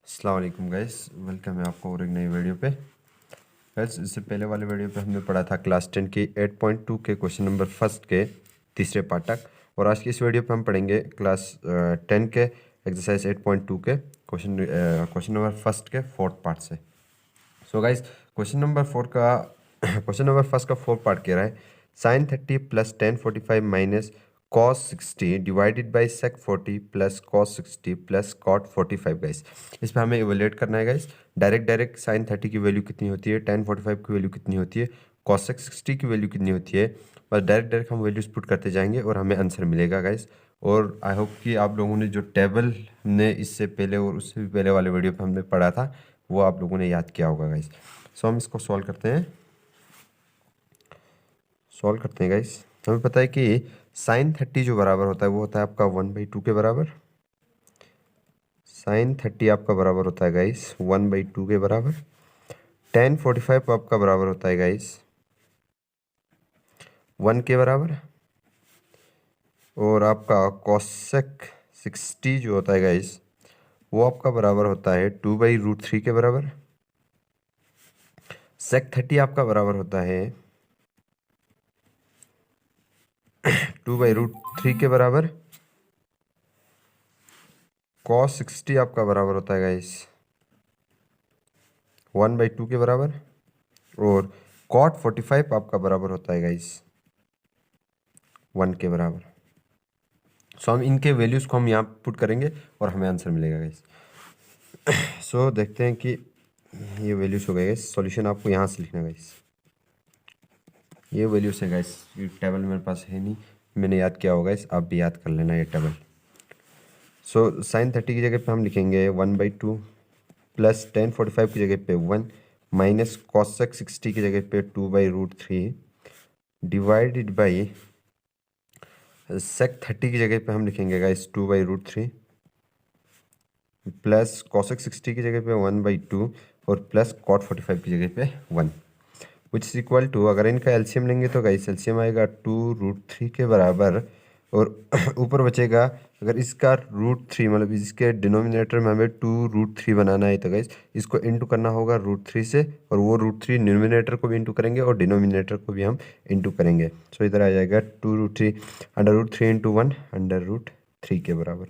अस्सलाम वालेकुम guys, welcome है आपको और एक नई वीडियो पे। गाइस, इससे पहले वाले वीडियो पे हमने पढ़ा था क्लास 10 की 8.2 के क्वेश्चन नंबर फर्स्ट के तीसरे पार्ट तक, और आज की इस वीडियो पे हम पढ़ेंगे क्लास 10 के एक्सरसाइज 8.2 के क्वेश्चन नंबर फर्स्ट के फोर्थ पार्ट से। सो गाइस, क्वेश्चन नंबर फर्स्ट का फोर्थ पार्ट कह रहा है sin 30 plus tan 45 minus cos 60 divided by sec 40 plus cos 60 plus cot 45 guys. इस पर हमें इवेल्युएट करना है गाइस। डायरेक्ट sin 30 की वैल्यू कितनी होती है, tan 45 की वैल्यू कितनी होती है, cos 60 की वैल्यू कितनी होती है। बस डायरेक्ट हम वैल्यूज पुट करते जाएंगे और हमें आंसर मिलेगा गाइस। और आई होप कि आप लोगों ने जो टेबल हमने इससे पहले और उससे भी पहले वाले वीडियो पे हमने पढ़ा था वो आप लोगों ने याद किया होगा गाइस। सो हम इसको सॉल्व करते हैं गाइस। हमें पता है कि sin 30 जो बराबर होता है वो होता है आपका 1/2 के बराबर। sin 30 आपका बराबर होता है गाइस 1/2 के बराबर। tan 45 आपका बराबर होता है गाइस 1 के बराबर। और आपका cosec 60 जो होता है गाइस वो आपका बराबर होता है 2/√3 के बराबर। sec 30 आपका बराबर होता है 2/√3 के बराबर। cos 60 आपका बराबर होता है गाइस 1/2 के बराबर। और cot 45 आपका बराबर होता है गाइस 1 के बराबर। सो हम इनके वैल्यूज़ को हम यहाँ पुट करेंगे और हमें आंसर मिलेगा गाइस। सो देखते हैं कि ये वैल्यूज़ हो गए गाइस। सॉल्यूशन आपको यहाँ से लिखना है गाइस। ये वैल्यूज़ है गाइस, ये टेबल मेरे पास है नहीं, मैंने याद किया होगा गाइस, आप भी याद कर लेना ये टेबल। सो sin 30 की जगह पे हम लिखेंगे 1/2 प्लस tan 45 की जगह पे 1 माइनस cosec 60 की जगह पे 2/√3 डिवाइडेड बाई sec 30 की जगह पे हम लिखेंगे गाइस 2/√3 प्लस cosec 60 की जगह पे 1/2 और प्लस cot 45 की जगह पे 1 विच इज इक्वल टू, अगर इनका एलसीएम लेंगे तो गाइस एलसीएम आएगा 2√3 के बराबर। और ऊपर बचेगा, अगर इसका √3 मतलब इसके डिनोमिनेटर में हमें 2√3 बनाना है तो गाइस इसको इंटू करना होगा √3 से, और वो √3 न्यूमिनेटर को भी इंटू करेंगे और डिनोमिनेटर को भी हम इंटू करेंगे। सो इधर आ जाएगा 2√3 √3 इंटू 1 √3 के बराबर,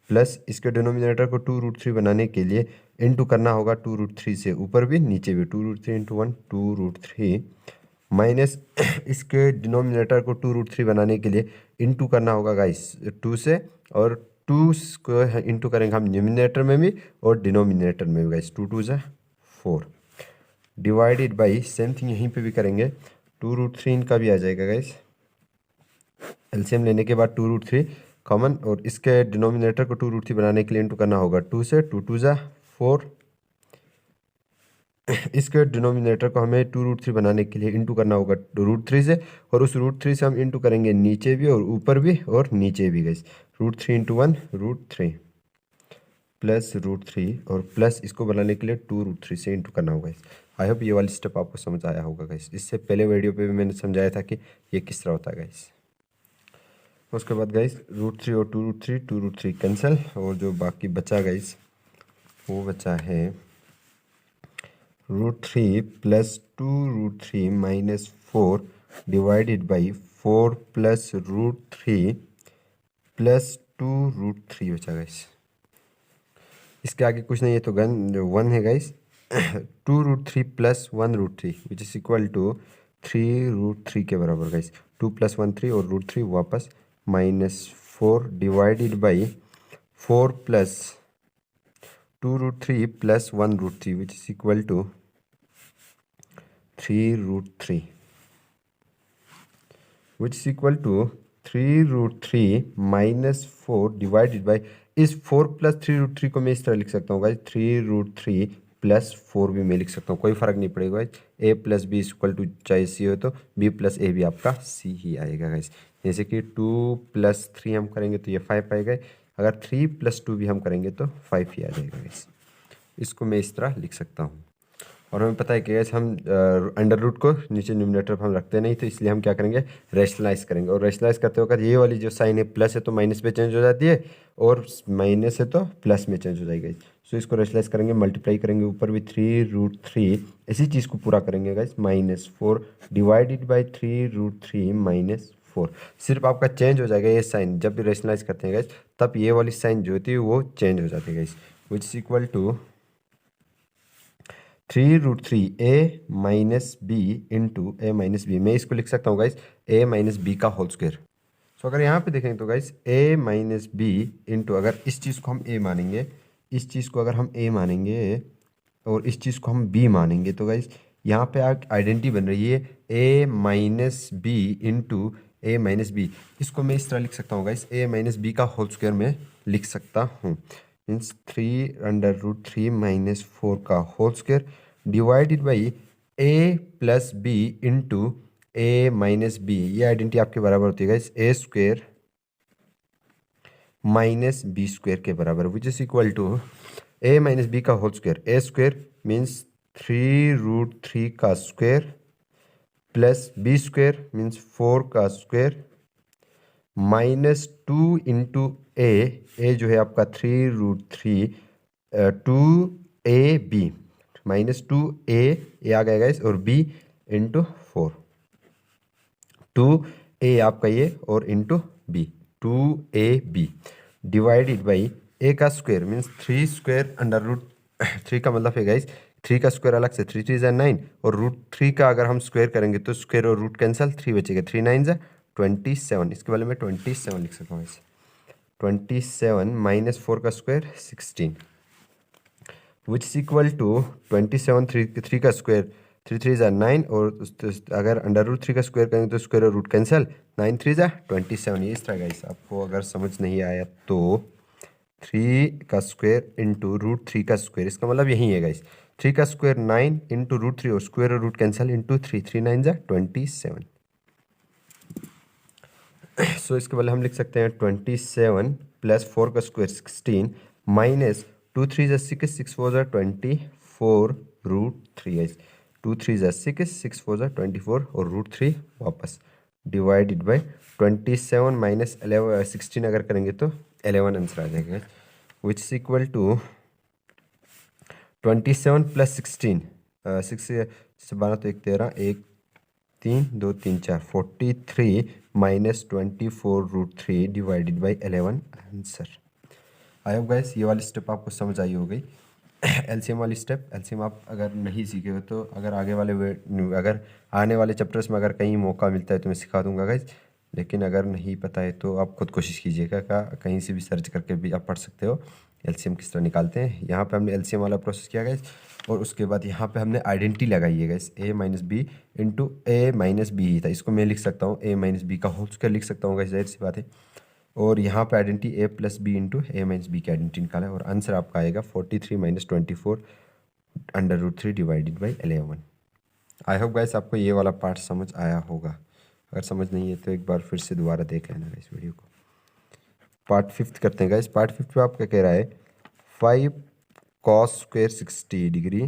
प्लस इसके डिनोमिनेटर को 2√3 बनाने के लिए इंटू करना होगा 2√3 से, ऊपर भी नीचे भी 2√3 इंटू 1 2√3 माइनस इसके डिनोमिनेटर को 2√3 बनाने के लिए इंटू करना होगा गाइस 2 से, और 2 को इंटू करेंगे हम न्यूमिनेटर में भी और डिनोमिनेटर में भी गाइस। 2 2 ज़ा 4 डिवाइडेड बाई सेम थिंग यहीं पे भी करेंगे 2√3 इनका भी आ जाएगा गाइस। एलसीएम लेने के बाद 2√3 कॉमन, और इसके डिनोमिनेटर को 2√3 बनाने के लिए इंटू करना होगा 2 से, 2 2 ज़ा 4। इसके डिनोमिनेटर को हमें 2√3 बनाने के लिए इंटू करना होगा √3 से, और उस √3 से हम इंटू करेंगे नीचे भी और ऊपर भी और नीचे भी गाइस। √3 इंटू 1 √3 प्लस √3 और प्लस इसको बनाने के लिए 2√3 से इंटू करना होगा गाइस। आई होप ये वाली स्टेप आपको समझ आया होगा गाइस। इससे पहले वीडियो पे भी मैंने समझाया था कि ये किस तरह होता है गाइस। उसके बाद गाइस √3 और 2√3 कैंसिल, और जो बाकी बचा गाइस वो बचा है √3 plus 2√3 minus 4 divided by 4 plus √3 plus 2√3 बचा गाइस। इसके आगे कुछ नहीं है तो 1 है guys. 2√3 plus 1√3 which is equal to 3√3 के बराबर गाइस। 2 + 1 3 और √3 वापस minus 4 divided by 4 plus 2√3 plus 1√3 which is equal to 3√3 which is equal to 3√3 minus 4 divided by, इस 4 प्लस 3√3 को मैं इस तरह लिख सकता हूँ गाइस 3√3 प्लस 4 भी मैं लिख सकता हूँ, कोई फर्क नहीं पड़ेगा guys. a plus B equal to चाहे सी हो तो b प्लस ए भी आपका c ही आएगा गाइस। जैसे कि 2 + 3 हम करेंगे तो ये 5 आएगा, अगर 3 + 2 भी हम करेंगे तो 5 ही आ जाएगा गाइस। इसको मैं इस तरह लिख सकता हूँ। और हमें पता है कि गैस हम अंडर रूट को नीचे न्यूमरेटर पर हम रखते नहीं, तो इसलिए हम क्या करेंगे, रैशनलाइज करेंगे। और रैशनलाइज करते वक्त ये वाली जो साइन है प्लस है तो माइनस में चेंज हो जाती है, और माइनस है तो प्लस में चेंज हो जाएगी। सो इसको रैशनलाइज करेंगे, मल्टीप्लाई करेंगे, ऊपर भी 3√3 इसी चीज़ को पूरा करेंगे गाइस, -4 डिवाइडेड बाई 3√3 -4। सिर्फ आपका चेंज हो जाएगा ये साइन, जब भी रैशनलाइज करते हैं गाइस तब ये वाली साइन जो होती है वो चेंज हो जाती है guys, which is equal to 3√3a-b into a-b। मैं इसको लिख सकता हूँ गाइस a-b का होल स्क्वायर। सो अगर यहाँ पे देखें तो गाइस a-b इंटू, अगर इस चीज़ को हम a मानेंगे, इस चीज़ को अगर हम a मानेंगे और इस चीज़ को हम b मानेंगे, तो गाइस यहाँ पे आप आइडेंटिटी बन रही है a-b इंटू a-b। इसको मैं इस तरह लिख सकता हूँ गाइस a-b का होल स्क्वायर में लिख सकता हूँ, मीन्स 3√3 -4 का whole square divided by a+b into a-b। ये आइडेंटिटी आपके बराबर होती है गाइस a² -b² के बराबर, which is equal to a-b का होल स्क्वायर, a² मीन्स 3√3 का स्क्वायर प्लस b² मीन्स 4 का स्क्वायर -2 इंटू ए जो है आपका 3√3 2ab -2a ये आ गया गाइस, और b इंटू 4 2a आपका ये और into b 2ab divided by a का स्क्वायर मीन्स 3² √3 का मतलब है गाइस 3 का स्क्वायर अलग से 3 3 9, और √3 का अगर हम स्क्वायर करेंगे तो स्क्वायर और रूट कैंसल, 3 बचेगा, 3 9 27। इसके वाले में 27 लिख सकता हूँ ऐसे, 27 -4 का square 16, which is equal to 27 3 का स्क्वायर 3 3 9, और अगर √3 का स्क्वायर करेंगे तो स्क्वायर और रूट कैंसल, 9 3 27। ये इस तरह गाइस, आपको अगर समझ नहीं आया तो 3 का स्क्वायर इंटू √3 का स्क्वायर, इसका मतलब यही है गाइस, 3 का स्क्वायर 9 इंटू √3 और स्क्वायर और रूट कैंसल इंटू 3 3 9 27। सो इसके बदले हम लिख सकते हैं 27 प्लस 4 का स्क्वायर 16 माइनस 2 3 6 6 4 24 √3 2 3 6 6 4 24 और √3 वापस डिवाइडेड बाई 27 माइनस 11 16 अगर करेंगे तो 11 आंसर आ जाएगा, which is equal to 27 plus 16 6 से 12 तो 1 13 1 3 2 3 4 43 -24 √3 divided by 11 answer. I hope guys ये वाली स्टेप आपको समझ आई हो गई। एलसीएम वाली स्टेप, एलसीएम आप अगर नहीं सीखे हो तो अगर अगर आने वाले चैप्टर्स में अगर कहीं मौका मिलता है तो मैं सिखा दूंगा गाइस, लेकिन अगर नहीं पता है तो आप खुद कोशिश कीजिएगा, कहीं से भी सर्च करके भी आप पढ़ सकते हो एलसीएम किस तरह निकालते हैं। यहाँ पे हमने एलसीएम वाला प्रोसेस किया गाइस, और उसके बाद यहाँ पे हमने आइडेंटिटी लगाई है गाइस a-b इंटू a-b ही था, इसको मैं लिख सकता हूँ a-b का होल स्क्वायर लिख सकता हूँ गाइस, जाहिर सी बात है। और यहाँ पे आइडेंटिटी a+b इंटू a-b की आइडेंटिटी निकाला है, और आंसर आपका आएगा 43 -24 √3 divided by 11। I hope guys आपको ये वाला पार्ट समझ आया होगा, अगर समझ नहीं है तो एक बार फिर से दोबारा देख लेना इस वीडियो को। पार्ट 5 करते हैं गाइस। पार्ट 5 पे आपका कह रहा है 5 cos square 60 degree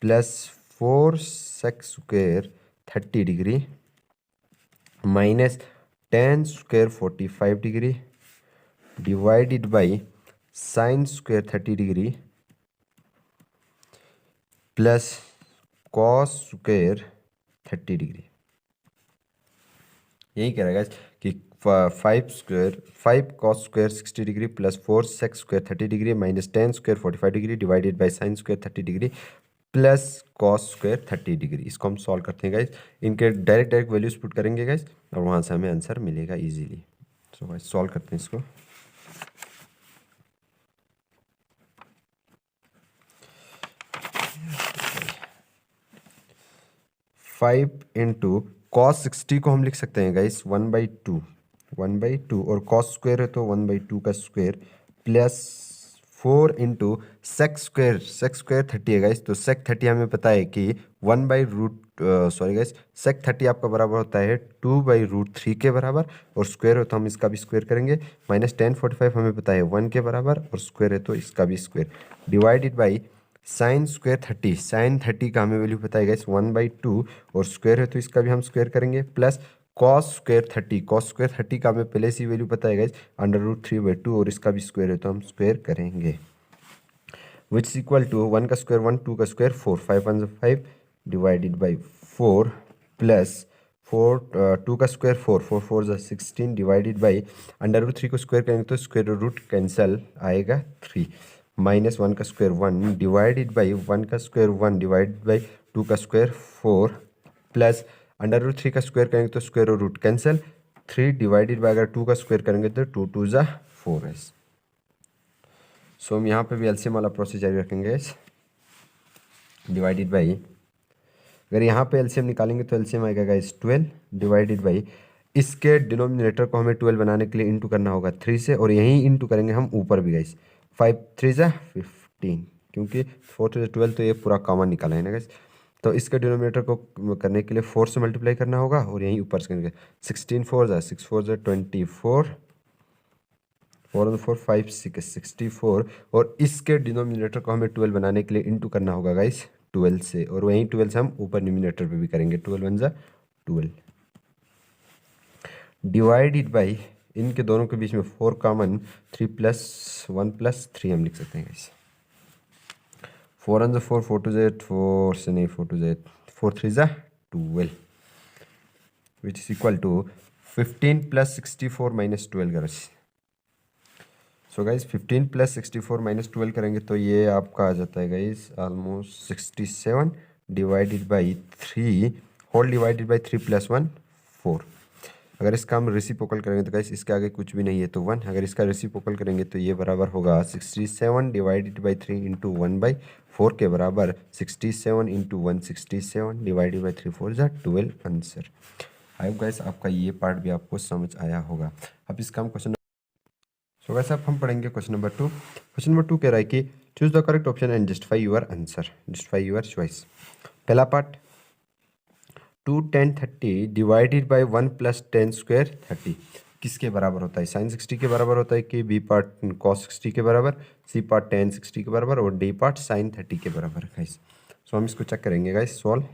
plus 4 sec square 30 degree minus 10 square 45 degree divided by sine square 30 degree plus cos square 30 degree. यही कह रहा है कि 5 cos square 60 degree plus 4 sec square 30 degree minus 10 square 45 degree divided by sine square 30 degree plus cos square 30 degree. इसको हम solve करते हैं guys, इनके डायरेक्ट वैल्यूज पुट करेंगे गाइस, और वहाँ से हमें आंसर मिलेगा इजीली। सो गाइस सॉल्व करते हैं इसको। फाइव इंटू कॉस 60 को हम लिख सकते हैं गाइस 1/2 और कॉस स्क्वायर है तो 1/2 का square plus 4 into sec square 30 है गाइस, तो सेक 30 हमें पता है कि सेक 30 आपका बराबर होता है 2/√3 के बराबर, और स्क्वायर हो तो हम इसका भी स्क्वायर करेंगे, माइनस 10 45 हमें पता है 1 के बराबर, और स्क्वायर है तो इसका भी square divided by sine square 30, sine 30 का हमें वैल्यू पता है गाइस 1/2 और स्क्वायर है तो इसका भी हम स्क्वायर करेंगे, plus cos square 30, cos square 30 का हमें पहले से वैल्यू पता है गाइस √3/2 और इसका भी स्क्वायर है तो हम स्क्वायर करेंगे, विच इज इक्वल टू 1 का स्क्वायर 1, 2 का स्क्वायर 4, 5 1 5 डिवाइडेड बाई 4 प्लस 4 2 का स्क्वायर 4, 4 4 16 डिवाइडेड बाई √3 को स्क्वायर करेंगे तो स्क्वायर रूट कैंसल आएगा 3, माइनस 1 का स्क्वायर 1 डिवाइडेड बाई 1 का स्क्वायर 1 डिवाइडेड बाई 2 का स्क्वायर 4 प्लस √3 का स्क्वायर करेंगे तो square root cancel 3 divided by अगर 2 का स्क्वायर करेंगे तो 2 2 4 है। सो हम यहाँ पे भी एलसीएम वाला प्रोसेस जारी रखेंगे, डिवाइडेड बाई अगर यहाँ पे एलसीएम निकालेंगे तो एलसीएम आएगा गाइस 12 डिवाइडेड बाई इसके डिनोमिनेटर को हमें 12 बनाने के लिए इंटू करना होगा 3 से और यहीं इंटू करेंगे हम ऊपर भी गाइस 5 3 15 क्योंकि 4 3 12 तो ये पूरा कॉमन निकाला है ना गाइस, तो इसके डिनोमिनेटर को करने के लिए 4 से मल्टीप्लाई करना होगा और यहीं ऊपर से करेंगे 16 4 6 4 24 4 और 4 5 6 64 और इसके डिनोमिनेटर को हमें 12 बनाने के लिए इंटू करना होगा गाइस 12 से और वहीं 12 से हम ऊपर न्यूमिनेटर पे भी करेंगे 12 1 12 डिवाइडेड बाई इनके दोनों के बीच में 4 कॉमन 3 प्लस 1 प्लस 3 हम लिख सकते हैं गाइस 4 1 4 4 2 4 से नहीं 4 2 4 3 12 which is equal to 15 plus 64 minus 12 guys. So guys 15 plus 64 minus 12 करेंगे तो ये आपका आ जाता है guys almost 67 divided by 3 whole divided by 3 plus 1 4। अगर इसका हम रेसिप्रोकल करेंगे तो गाइज इसके आगे कुछ भी नहीं है तो 1, अगर इसका रेसिप्रोकल करेंगे तो ये बराबर होगा 67 डिवाइडेड बाई 3 इंटू 1/4 के बराबर 67 into 1 67 divided by 3 4 12 answer. I hope guys आपका ये पार्ट भी आपको समझ आया होगा। अब इसका हम क्वेश्चन सो वैसे अब हम पढ़ेंगे क्वेश्चन नंबर 2। क्वेश्चन नंबर 2 कह रहा है कि choose the correct option and justify your answer, justify your choice. पहला part 2 10 30 divided by 1 plus 10 square 30 किसके बराबर होता है? साइन 60 के बराबर होता है कि बी पार्ट कॉस 60 के बराबर, सी पार्ट टेन 60 के बराबर और डी पार्ट साइन 30 के बराबर है गाइस। सो हम इसको चेक करेंगे गाइस। सॉल्व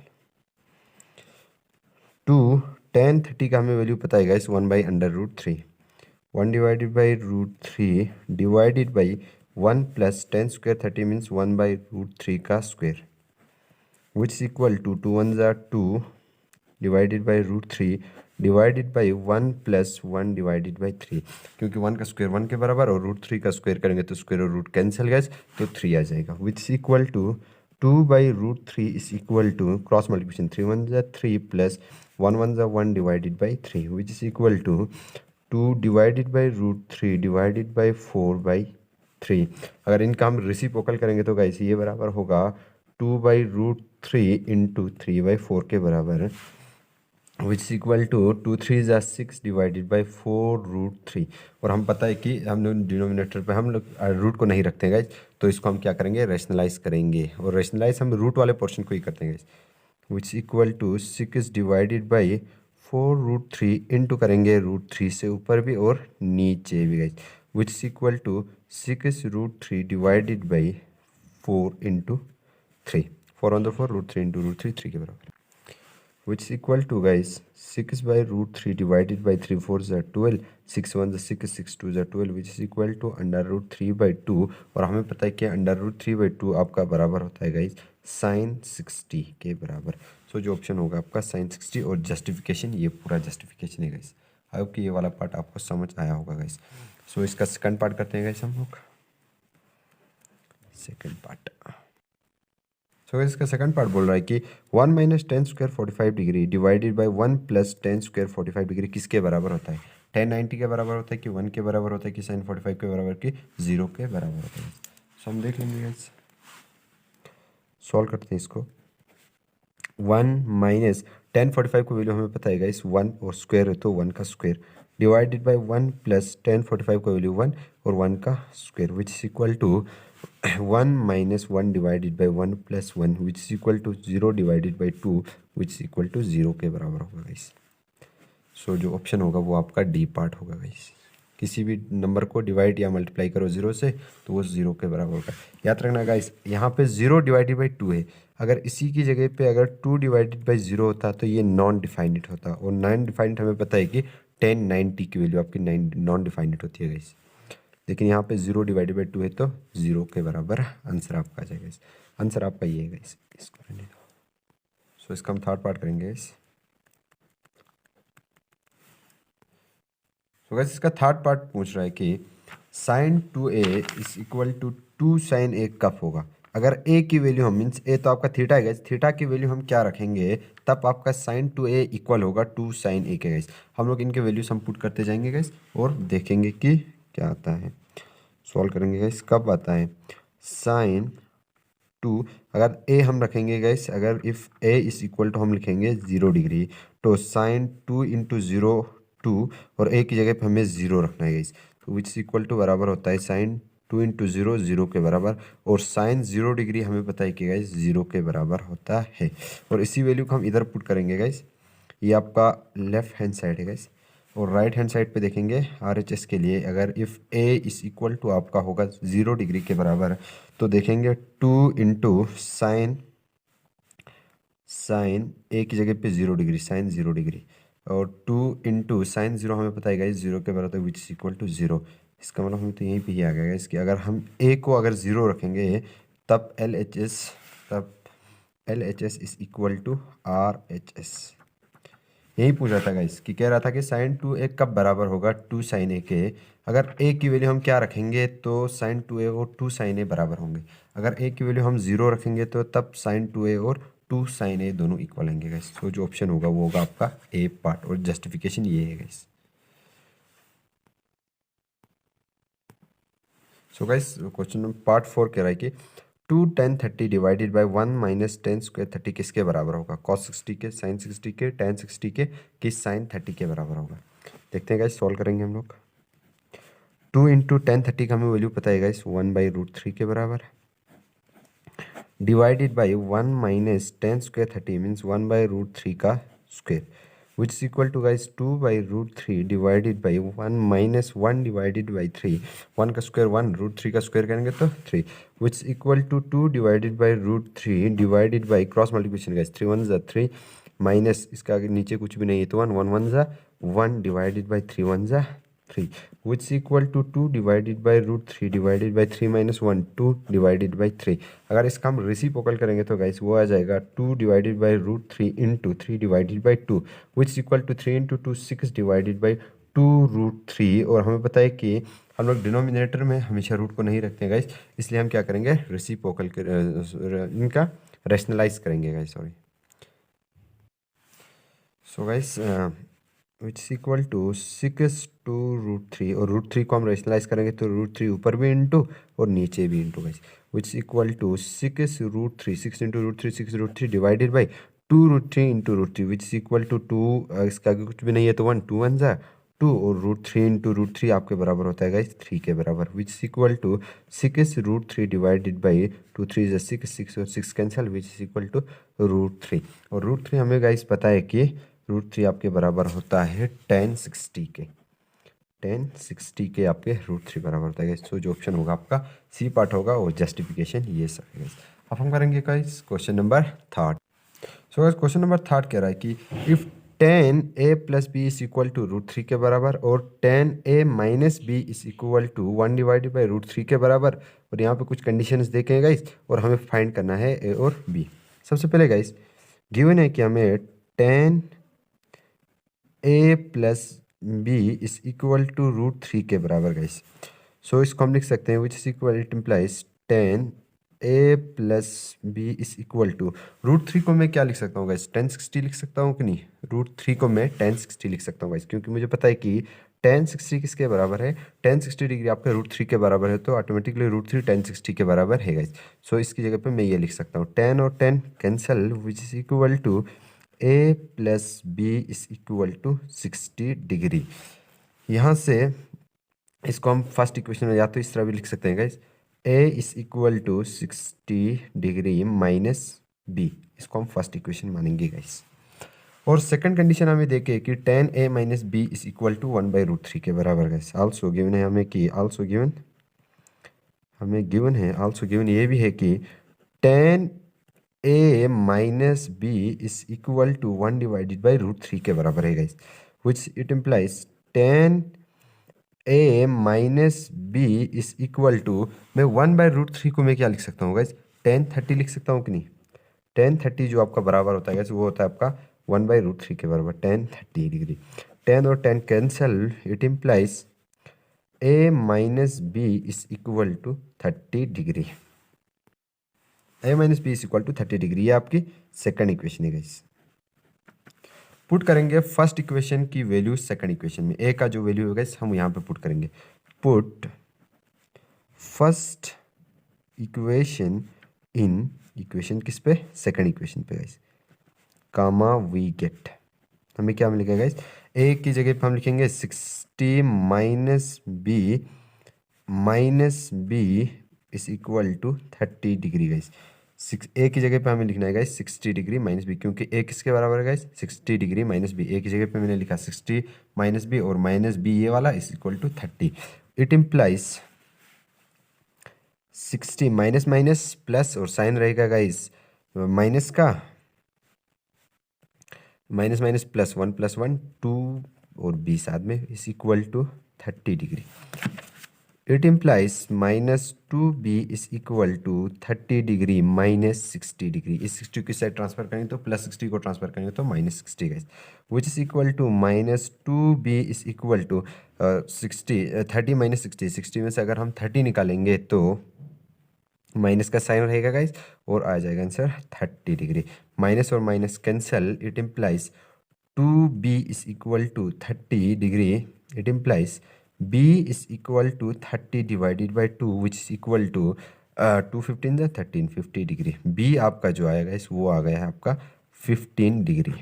2 10 30 का हमें वैल्यू पता है guys 1/√3, 1 divided by √3 divided by 1 plus 10 square 30 means 1/√3 का square which is equal to 2 1 2 divided by √3 divided by 1 plus 1 divided by 3, क्योंकि 1 का स्क्वायर 1 के बराबर और √3 का स्क्वायर करेंगे तो स्क्वायर और रूट कैंसिल गए तो 3 आ जाएगा which is equal to 2/√3 is equal to cross multiplication 3 1 3 plus 1 1 1 divided by 3 which is equal to 2 divided by √3 divided by 4/3। अगर इनका हम रेसिप्रोकल करेंगे तो गाइस ये बराबर होगा 2/√3 इंटू 3/4 के बराबर which is equal to 2 3 6 divided by 4√3। और हम पता है कि हम लोग डिनोमिनेटर पे हम लोग रूट को नहीं रखते हैं गाइस, तो इसको हम क्या करेंगे रैशनलाइज करेंगे और रैशनलाइज हम रूट वाले पोर्शन को ही करते हैं guys which equal to 6 divided by 4√3 into करेंगे √3 से ऊपर भी और नीचे भी guys which is equal to 6√3 divided by 4 into 3, 4 on the 4 √3 into √3 3 के बराबर which is equal to guys 6/√3 divided by 3 4 12, 6 1 6 6 2 12 which is equal to √3/2 और हमें पता है कि √3/2 आपका बराबर होता है गाइस साइन 60 के बराबर। सो जो ऑप्शन होगा आपका साइन 60 और जस्टिफिकेशन ये पूरा जस्टिफिकेशन है गाइस। आई होप कि ये वाला पार्ट आपको समझ आया होगा गाइस। सो इसका सेकंड पार्ट करते हैं गाइस हम लोग। सेकंड पार्ट सो इसका सेकंड पार्ट बोल रहा है कि 1 minus 10 square 45 degree divided by 1 plus 10 square 45 degree किसके बराबर होता है? 10 90 के बराबर होता है कि 1 के बराबर होता है कि साइन 45 के बराबर कि 0 के बराबर होता है। सो हम देख लेंगे गाइस, सॉल्व करते हैं इसको। 1 माइनस 10 45 को वैल्यू हमें पता है गाइस 1 और स्क्वायर है तो 1 का स्क्वायर डिवाइडेड बाई 1 प्लस 10 45 का वैल्यू 1 और 1 का square which is equal to 1 minus 1 divided by 1 plus 1 which is equal to 0 divided by 2 which is equal to 0 के बराबर होगा गाइस। सो जो ऑप्शन होगा वो आपका डी पार्ट होगा गाइस। किसी भी नंबर को डिवाइड या मल्टीप्लाई करो 0 से तो वो 0 के बराबर होगा। याद रखना गाइस, यहाँ पे 0 डिवाइडेड बाई 2 है, अगर इसी की जगह पे अगर 2 डिवाइडेड बाई 0 होता तो ये नॉन डिफाइनिट होता, और नॉन डिफाइनिट हमें पता है कि 10 90 की वैल्यू आपकी नॉन डिफाइनिट होती है गाइस। लेकिन यहाँ पे 0 डिवाइडेड बाई 2 है तो 0 के बराबर आंसर आपका आ जाएगा। इस आंसर आपका ये है गाइस, इसको रहने दो। सो इसका हम थर्ड पार्ट करेंगे गाइस। सो गाइस इसका थर्ड पार्ट पूछ रहा है कि sine 2a is equal to 2 sine a कब होगा। अगर a की वैल्यू हम मीन्स a तो आपका थीटा है गाइस, थीटा की वैल्यू हम क्या रखेंगे तब आपका साइन 2a इक्वल होगा 2 साइन a के गाइस। हम लोग इनके वैल्यूज हम पुट करते जाएंगे गाइस और देखेंगे कि क्या आता है, सॉल्व करेंगे गाइस। कब आता है साइन 2, अगर a हम रखेंगे गाइस, अगर if a is equal to हम लिखेंगे 0 डिग्री, तो साइन 2 इंटू 0 2, और a की जगह पे हमें 0 रखना है गाइस, तो विच इज इक्वल टू बराबर होता है साइन 2 इंटू 0 0 के बराबर, और साइन 0 डिग्री हमें पता है कि गाइस 0 के बराबर होता है। और इसी वैल्यू को हम इधर पुट करेंगे गाइस, ये आपका लेफ्ट हैंड साइड है गाइस, और राइट हैंड साइड पे देखेंगे RHS के लिए, अगर if a is equal to आपका होगा 0 डिग्री के बराबर, तो देखेंगे 2 इंटू साइन साइन a की जगह पे 0 डिग्री, साइन 0 डिग्री, और 2 इंटू साइन 0 हमें पता है गाइस 0 के बराबर विच इज इक्वल टू 0। इसका मतलब हमें तो यहीं पे ही आ गया इसकी, अगर हम a को अगर 0 रखेंगे तब LHS is equal to RHS। यही पूछ रहा था गाइस कि कह रहा था कि साइन 2a कब बराबर होगा 2 साइन a के। अगर a की वैल्यू हम क्या रखेंगे तो साइन 2a और 2 साइन a बराबर होंगे, अगर a की वैल्यू हम 0 रखेंगे तो तब साइन 2a और 2 साइन a दोनों इक्वल होंगे गाइस। तो जो ऑप्शन होगा वो होगा आपका a पार्ट, और जस्टिफिकेशन ये है guys. So guys question number part 4 कह रहा है कि 2 tan 30 divided by 1 minus ten square 30 किसके बराबर होगा, cos 60 के, sin 60 के, tan 60 के, किस sin 30 के बराबर होगा। देखते हैं गाइस, सॉल्व करेंगे हम लोग। 2 इंटू टेन 30 का हमें वैल्यू पता है गाइस 1/√3 के बराबर, divided by 1 minus ten square 30 means 1/√3 का square, which is equal to guys 2/√3 divided by 1 minus 1 divided by 3, 1 का स्क्वायर 1, √3 का स्क्वायर करेंगे तो 3, which is equal to 2 divided by √3 divided by cross multiplication guys 3 1 3 minus इसका आगे नीचे कुछ भी नहीं है तो 1 1 1 1 divided by 3 1 3, which is equal to 2 divided by √3 divided by 3 minus 1 2 divided by 3। अगर इसका हम रेसिप्रोकल करेंगे तो गाइस वो आ जाएगा 2 divided by √3 into 3 divided by 2, which is equal to 3 into 2 6 divided by 2√3। और हमें पता है कि हम लोग डिनोमिनेटर में हमेशा रूट को नहीं रखते हैं गाइस, इसलिए हम क्या करेंगे रेसिप्रोकल इनका रैशनलाइज करेंगे guys, sorry. So guys which is equal to 6 to √3, और √3 को हम रैशनलाइज करेंगे तो √3 ऊपर भी इंटू और नीचे भी into guys, which is equal to 6 6 into √3 6√3 divided by 2√3 into √3 which is equal to 2, इसका आगे कुछ भी नहीं है तो 1 2 1 2, और √3 इंटू √3 आपके बराबर होता है गाइस 3 के बराबर, which is equal to 6 √3 divided by 2 3 is 6 6 और 6 cancel, which is equal to √3। और √3 हमें गाइस पता है कि √3 आपके बराबर होता है tan 60 के, tan 60 के आपके √3 बराबर होता है। सो जो ऑप्शन होगा आपका सी पार्ट होगा, और जस्टिफिकेशन ये सब है। अब हम करेंगे guys question number third. So guys question number third कह रहा है कि if tan a plus B is equal to √3 के बराबर, और tan a minus B is equal to 1 divided by √3 के बराबर, और यहाँ पे कुछ कंडीशंस देखे हैं गाइस, और हमें फाइंड करना है a और b। सबसे पहले गाइस गिवन है कि हमें tan a plus B is equal to √3 के बराबर गाइस। सो इसको हम लिख सकते हैं which is equal, it implies tan a plus B is equal to √3 को मैं क्या लिख सकता हूँ गाइस, tan 60 लिख सकता हूँ कि नहीं। √3 को मैं tan 60 लिख सकता हूँ गाइस, क्योंकि मुझे पता है कि tan 60 किसके बराबर है, tan 60 डिग्री आपके √3 के बराबर है, तो ऑटोमेटिकली √3 tan 60 के बराबर है गाइस। सो इसकी जगह पे मैं ये लिख सकता हूँ tan और tan cancel, which is equal to a plus B is equal to 60 degree. यहाँ से इसको हम फर्स्ट इक्वेशन में या तो इस तरह भी लिख सकते हैं guys, a is equal to 60 degree minus b, इसको हम फर्स्ट इक्वेशन मानेंगे गाइस। और सेकंड कंडीशन हमें देखे कि tan a minus B is equal to 1/√3 के बराबर गाइस। आल्सो गिवन है हमें कि आल्सो गिवन ये भी है कि tan a minus B is equal to 1/√3 के बराबर है guys, which it implies tan a minus B is equal to, मैं 1/√3 को मैं क्या लिख सकता हूँ गाइस, tan 30 लिख सकता हूँ कि नहीं। tan 30 जो आपका बराबर होता है गाइस वो होता है आपका 1/√3 के बराबर tan 30 डिग्री। tan और tan cancel, it implies a minus B is equal to 30 degree. a minus B is equal to 30 degree, ये आपकी सेकंड इक्वेशन है गाइस। पुट करेंगे फर्स्ट इक्वेशन की वैल्यू सेकंड इक्वेशन में, a का जो value है गाइस हम यहाँ पे पुट करेंगे। Put first equation in equation किस पे, सेकंड इक्वेशन पे गाइस, कामा वी गेट, हमें क्या मिलेगा गाइस, a की जगह पे हम लिखेंगे 60 minus B is equal to 30 degree guys. A की जगह पे हमें लिखना है गाइस 60 डिग्री माइनस बी, क्योंकि ए किसके बराबर है guys, 60 degree minus B. A की जगह पे मैंने लिखा 60 माइनस बी और माइनस बी ये वाला is equal to 30। It implies 60 minus minus plus और साइन रहेगा गाइस माइनस का, माइनस माइनस प्लस 1 + 1 2 और बी साथ में is equal to 30 degree. It implies -2b is equal to 30 degree minus 60 degree. इस 60 की साइड ट्रांसफर करेंगे तो +60 को ट्रांसफर करेंगे तो -60 guys, which is equal to -2b is equal to 30 minus 60 में से अगर हम 30 निकालेंगे तो माइनस का साइन रहेगा गाइस और आ जाएगा आंसर 30 डिग्री। माइनस और minus cancel, it implies 2b is equal to 30 degree. It implies b is equal to 30 divided by 2 which is equal to 2 15 13 50 degree. b आपका जो आएगा इस वो आ गया है आपका 15 डिग्री।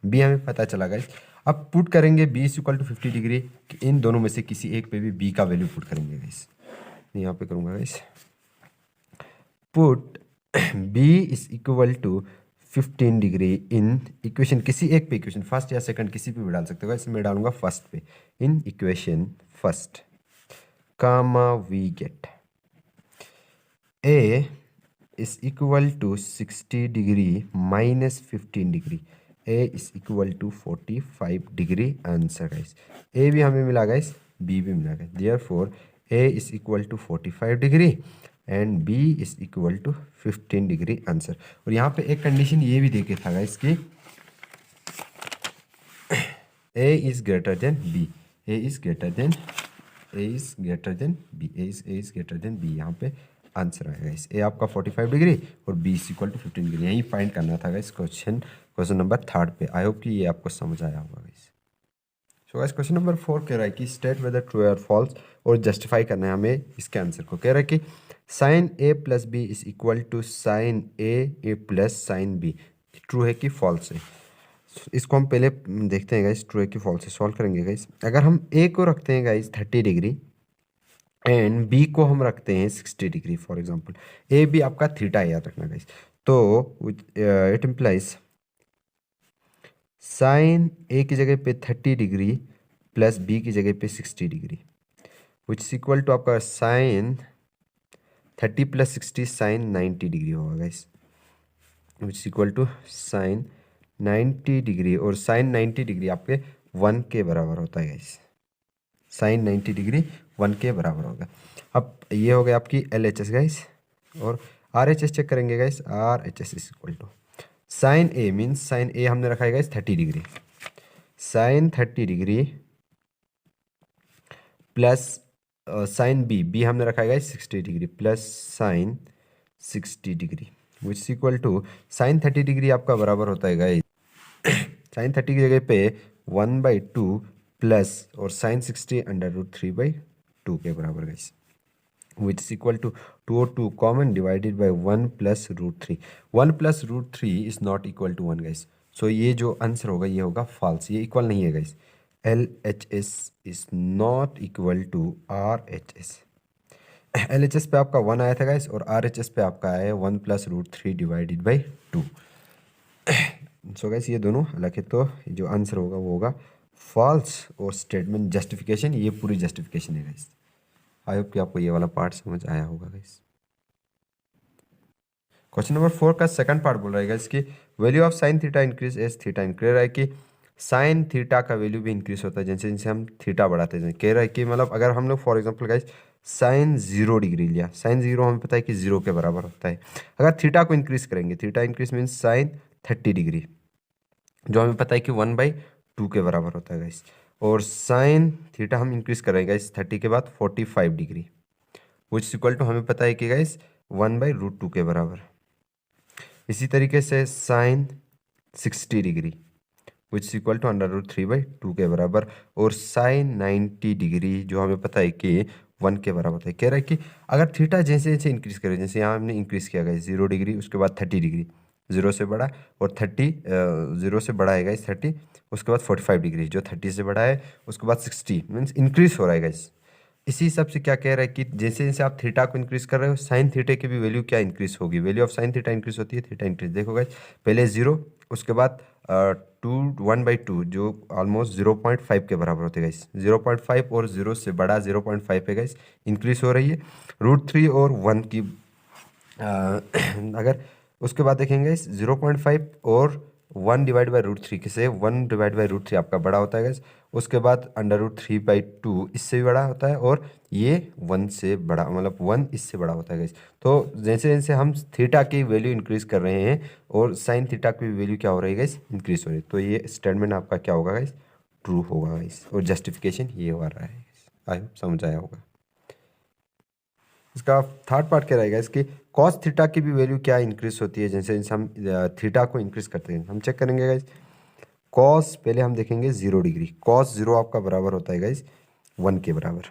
b हमें पता चला गाइस। अब पुट करेंगे b is equal to 50 degree, इन दोनों में से किसी एक पे भी b का वैल्यू पुट करेंगे गाइस। यहाँ पे करूँगा guys, put b is equal to 15 degree in equation, किसी एक पे इक्वेशन फर्स्ट या सेकंड किसी पे भी डाल सकते हो, वैसे मैं डालूंगा फर्स्ट पे, in equation first comma we get a is equal to 60 degree minus 15 degree, a is equal to 45 degree answer guys. a भी हमें मिला गाइस, b भी मिला guys, therefore a is equal to 45 degree and b is equal to 15 degree answer. और यहाँ पे एक condition ये भी देखे था गाइस कि a is greater than b, a is greater than b, यहाँ पे आंसर आएगा गाइस। a आपका 45 डिग्री और b is equal to 15 degree, यही फाइंड करना था गाइस क्वेश्चन नंबर 3 पे। आई होप कि ये आपको समझ आया होगा guys. So guys question number 4 कह रहा है कि स्टेट वेदर ट्रू और फॉल्स, और जस्टिफाई करना है हमें इसके आंसर को। कह रहा है कि sine a plus B is equal to sine A plus sine B, true है कि फॉल्स है। इसको हम पहले देखते हैं गाइस, ट्रू है कि फॉल्स है, सॉल्व करेंगे गाइस। अगर हम a को रखते हैं गाइस 30 डिग्री एंड b को हम रखते हैं 60 degree for example, a b आपका थीटा याद रखना गाइस, तो इट इम्प्लाइज साइन a की जगह पे 30 डिग्री प्लस b की जगह पे 60 degree, which is equal to आपका साइन 30 + 60 साइन 90 डिग्री होगा guys, which is equal to sine 90 degree. और साइन 90 डिग्री आपके 1 के बराबर होता है गाइस, साइन 90 डिग्री 1 के बराबर होगा। अब ये हो गया आपकी LHS गाइस, और RHS चेक करेंगे guys. RHS is equal to sine a means sine a हमने रखा है guys 30 degree, sine 30 degree plus sine b हमने रखा है guys 60 degree plus sine 60 degree, which is equal to sine 30 degree आपका बराबर होता है गाइस साइन 30 की जगह पे 1/2 प्लस और साइन 60 √3/2 के बराबर guys, which is equal to 2 और 2 common divided by 1 + √3। 1 + √3 is not equal to 1 guys, so ये जो आंसर होगा ये होगा फॉल्स, ये इक्वल नहीं है guys. LHS is not equal to RHS। LHS पे आपका 1 आया था गाइस और RHS पे आपका आया है 1 + √3 डिवाइडेड बाई 2। सो गाइस ये दोनों अलग है, तो जो आंसर होगा वो होगा फॉल्स। और स्टेटमेंट जस्टिफिकेशन, ये पूरी जस्टिफिकेशन है गाइस। आई होप कि आपको ये वाला पार्ट समझ आया होगा गाइस। क्वेश्चन नंबर 4 का सेकंड पार्ट बोल रहा है गाइस कि value of sine theta increase as theta increase. रहा है कि साइन थीटा का वैल्यू भी इंक्रीज होता है जैसे जैसे हम थीटा बढ़ाते हैं। कह रहा है कि मतलब अगर हम लोग for example guys sine 0 degree लिया, साइन 0 हमें पता है कि 0 के बराबर होता है। अगर थीटा को इंक्रीज करेंगे, theta increase means sign 30 degree, जो हमें पता है कि 1/2 के बराबर होता है गाइस। और साइन थीटा हम इंक्रीज करेंगे गाइस 30 के बाद 45 डिग्री, विच इक्वल टू हमें पता है कि गाइस 1/√2 के बराबर। इसी तरीके से sine 60 degree which equal to √3/2 के बराबर। और साइन 90 डिग्री जो हमें पता है कि 1 के बराबर होता है। कह रहा है कि अगर थीटा जैसे जैसे इंक्रीज करे, जैसे यहाँ हमने इंक्रीज किया गया 0 डिग्री, उसके बाद 30 डिग्री, 0 से बड़ा, और 0 से बड़ा है गाइस 30, उसके बाद 45 डिग्री जो 30 से बड़ा है, उसके बाद 60 मीन्स इंक्रीज हो रहा है गाइस। इसी हिसाब से क्या कह रहा है कि जैसे जैसे आप थीटा को इंक्रीज कर रहे हो, साइन थीटा की भी वैल्यू क्या इंक्रीज होगी, value of sine theta increase होती है, थीटा इंक्रीज। देखो गाइस पहले 0, उसके बाद 1/2 जो ऑलमोस्ट 0.5 के बराबर होते हैं गाइस। 0.5 और 0 से बड़ा 0.5 है गाइस, इंक्रीज हो रही है। √3 और 1 की अगर उसके बाद देखेंगे गाइस 0.5 और 1/√3 किसे 1/√3 आपका बड़ा होता है गाइस। उसके बाद √3/2 इससे भी बड़ा होता है, और ये 1 से बड़ा, मतलब 1 इससे बड़ा होता है गाइस। तो जैसे जैसे हम थीटा की वैल्यू इंक्रीज कर रहे हैं और साइन थीटा की वैल्यू क्या हो रही है गाइस, इंक्रीज हो रही है। तो ये स्टेटमेंट आपका क्या होगा गाइस, ट्रू होगा गाइस। और जस्टिफिकेशन ये हो रहा है। आई होप समझ आया होगा। इसका थर्ड पार्ट क्या रहेगा इसकी, कॉस थीटा की भी वैल्यू क्या इंक्रीज होती है जैसे जैसे हम थीटा को इंक्रीज करते हैं। हम चेक करेंगे गाइस, कॉस पहले हम देखेंगे 0 डिग्री, कॉस 0 आपका बराबर होता है गाइस 1 के बराबर।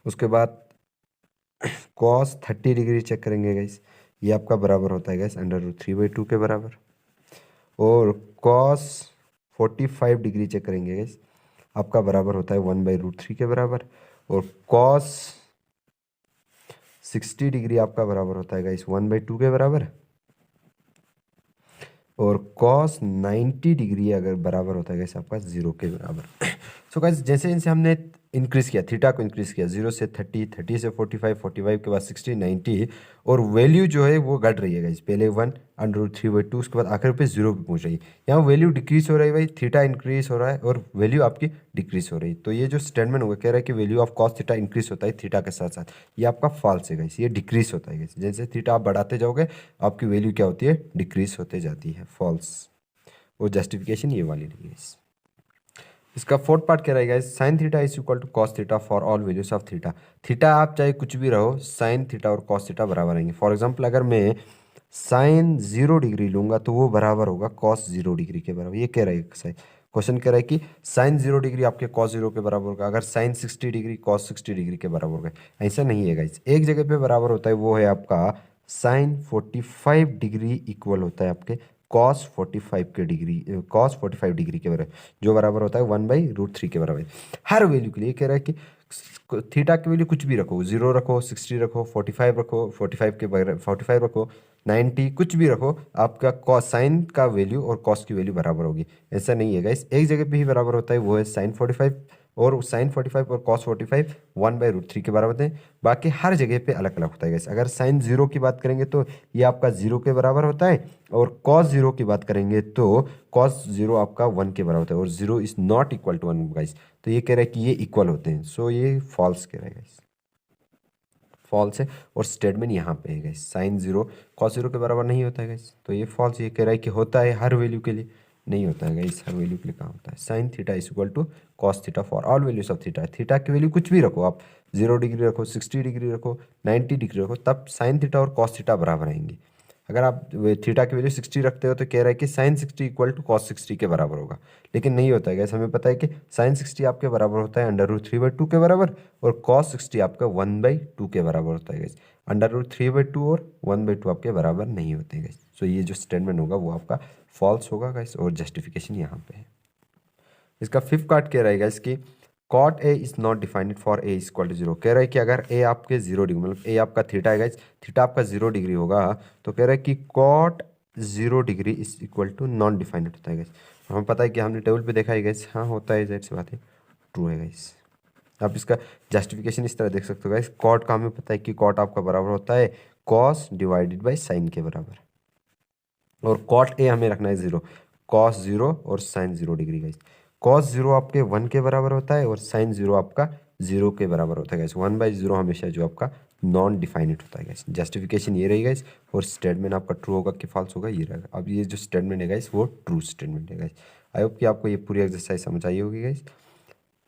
उसके बाद कॉस 30 डिग्री चेक करेंगे गाइस, ये आपका बराबर होता है गाइस √3/2 के बराबर। और कॉस 45 डिग्री चेक करेंगे गाइस, आपका बराबर होता है 1/√3 के बराबर। और कॉस 60 डिग्री आपका बराबर होता है गाइस 1/2 के बराबर। और कॉस 90 डिग्री अगर बराबर होता है गाइस आपका 0 के बराबर। सो गाइस जैसे जैसे हमने इंक्रीज किया, थीटा को इंक्रीज किया 0 से 30, 30 से 45, 45 के बाद 60, 90, और वैल्यू जो है वो घट रही है गाइस। पहले 1 √3/2, उसके बाद आखिर पे 0 पे पहुंच रही है। यहाँ वैल्यू डिक्रीज हो रही है भाई, थीटा इंक्रीज हो रहा है और वैल्यू आपकी डिक्रीज हो रही है। तो ये जो स्टेटमेंट होगा कह रहा है कि value of cos theta increase होता है थीटा के साथ साथ, ये आपका फॉल्स है गाइस, ये डिक्रीज होता है गाइस। जैसे थीटा आप बढ़ाते जाओगे आपकी वैल्यू क्या होती है, डिक्रीज होते जाती है, फॉल्स। और जस्टिफिकेशन ये वाली नहीं है। इसका फोर्थ पार्ट क्या रहेगा, sine theta is equal to cos theta for all values of theta. Theta आप चाहे कुछ भी रहो, साइन थीटा और कॉस थीटा बराबर रहेंगे। फॉर एग्जांपल अगर मैं साइन 0 डिग्री लूंगा तो वो बराबर होगा कॉस 0 डिग्री के बराबर। ये कह रहा है क्वेश्चन कह रहा है कि साइन 0 डिग्री आपके कॉस 0 के बराबर होगा, अगर साइन 60 डिग्री कॉस 60 डिग्री के बराबर होगा। ऐसा नहीं है गाइस, एक जगह पे बराबर होता है, वो है आपका साइन 45 डिग्री इक्वल होता है आपके कॉस 45 के डिग्री, कॉस 45 डिग्री के बराबर, जो बराबर होता है 1/√3 के बराबर। हर वैल्यू के लिए कह रहा है कि थीटा की वैल्यू कुछ भी रखो, 0 रखो, 60 रखो, 45 रखो, 45 के बगैर 45 रखो, 90 कुछ भी रखो, आपका कॉस साइन का वैल्यू और कॉस की वैल्यू बराबर होगी। ऐसा नहीं है गाइस, एक जगह पे ही बराबर होता है, वो है साइन 45, और साइन 45 और कॉस 45 1/√3 के बराबर होते हैं। बाकी हर जगह पे अलग अलग होता है गाइस। अगर साइन 0 की बात करेंगे तो ये आपका 0 के बराबर होता है, और कॉस 0 की बात करेंगे तो कॉस 0 आपका 1 के बराबर होता है, और 0 is not equal to 1 guys. तो ये कह रहा है कि ये इक्वल होते हैं, सो ये फॉल्स कह रहा है गाइस, फॉल्स है। और स्टेटमेंट यहाँ पे है गाइस, साइन 0 कॉस 0 के बराबर नहीं होता है गाइस, तो ये फॉल्स। ये कह रहा है कि होता है हर वैल्यू के लिए, नहीं होता है गाइस, हर वैल्यू के लिए कहाँ होता है। Sine theta is equal to cos theta for all values of theta. Theta की वैल्यू कुछ भी रखो आप, 0 डिग्री रखो, 60 डिग्री रखो, 90 डिग्री रखो, तब साइन थीटा और कॉस थीटा बराबर आएंगे। अगर आप थीटा की वैल्यू 60 रखते हो तो कह रहा है कि साइन 60 इक्वल टू कॉस 60 के बराबर होगा, लेकिन नहीं होता है गैस। हमें पता है कि साइन 60 आपके बराबर होता है √3/2 के बराबर, और कॉस 60 आपका 1/2 के बराबर होता है गैस। √3/2 और 1/2 आपके बराबर नहीं होते गैस। सो ये जो स्टेटमेंट होगा वो आपका फॉल्स होगा गैस, और जस्टिफिकेशन यहाँ पे है। इसका फिफ्थ पार्ट क्या रहेगा इसकी, cot A is not defined for A is equal to 0। कह रहा है कि अगर ए आपके 0 डिग्री, मतलब ए आपका थीटा है गाइस, थीटा आपका 0 डिग्री होगा, तो कह रहा है कि cot 0 degree is equal to non definite होता है गाइस। हमें पता है कि हमने टेबल पे देखा है गाइस, हाँ होता है, जाहिर सी बात है, ट्रू है गाइस। आप इसका जस्टिफिकेशन इस तरह देख सकते हो गाइस, कॉट का हमें पता है कि कॉट आपका बराबर होता है कॉस डिवाइडेड बाय साइन के बराबर, और कॉट ए हमें रखना है 0, कॉस 0 और साइन 0 डिग्री गाइस। कॉस 0 आपके 1 के बराबर होता है और साइन 0 आपका 0 के बराबर होता है गाइस। 1/0 हमेशा जो आपका नॉन डिफाइनेट होता है गाइस। जस्टिफिकेशन ये रही गाइस, और स्टेटमेंट आपका ट्रू होगा कि फॉल्स होगा ये रहेगा। अब ये जो स्टेटमेंट है गाइस वो ट्रू स्टेटमेंट है गाइस। आई होप कि आपको ये पूरी एक्सरसाइज समझ आई होगी गाइस।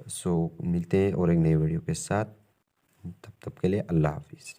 सो मिलते हैं और एक नई वीडियो के साथ, तब तक के लिए अल्लाह हाफिज़।